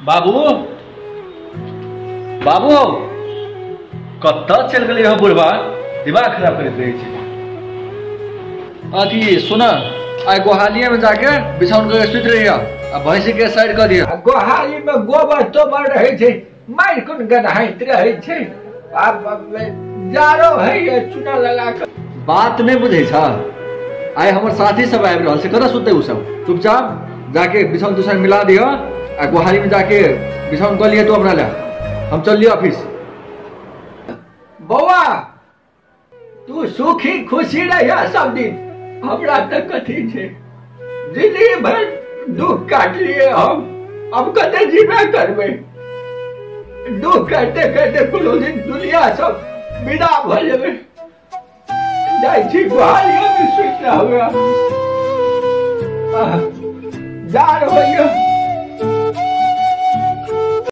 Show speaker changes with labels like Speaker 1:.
Speaker 1: बाबू बाबू कत चल गए हो बुढ़वा दिमाग खराब करते रहे छे। अथी सुन आ गोहालिया में जाके बिछौन के सुत रहिया आ भैंसी के साइड कर दिया।
Speaker 2: गोहाली में गोबर तो बढ़ रहे छे मार कुन गधाइत रहे छे। अब जारो है ये चूना लगा कर
Speaker 1: बात नहीं बुझे छ। आए हमर साथी सब आबि रहल से कत सुते उ सब चुपचाप जाके बिछौन तुछौन मिला दियो आ गोहाली में जाके बिछौन कर लिए तो अपना ले हम चल लियो ऑफिस।
Speaker 2: बौआ तू सुखी खुशी रहिया सब दिन हमरा तक कथी छे जिंदगी भर दुख काट लिए हम अब कते जीवे करबे। दुख करते करते कुल दिन दुनिया सब विदा भ जेबे। जाई छी गोहालिया में सुत रहबे। जार होइए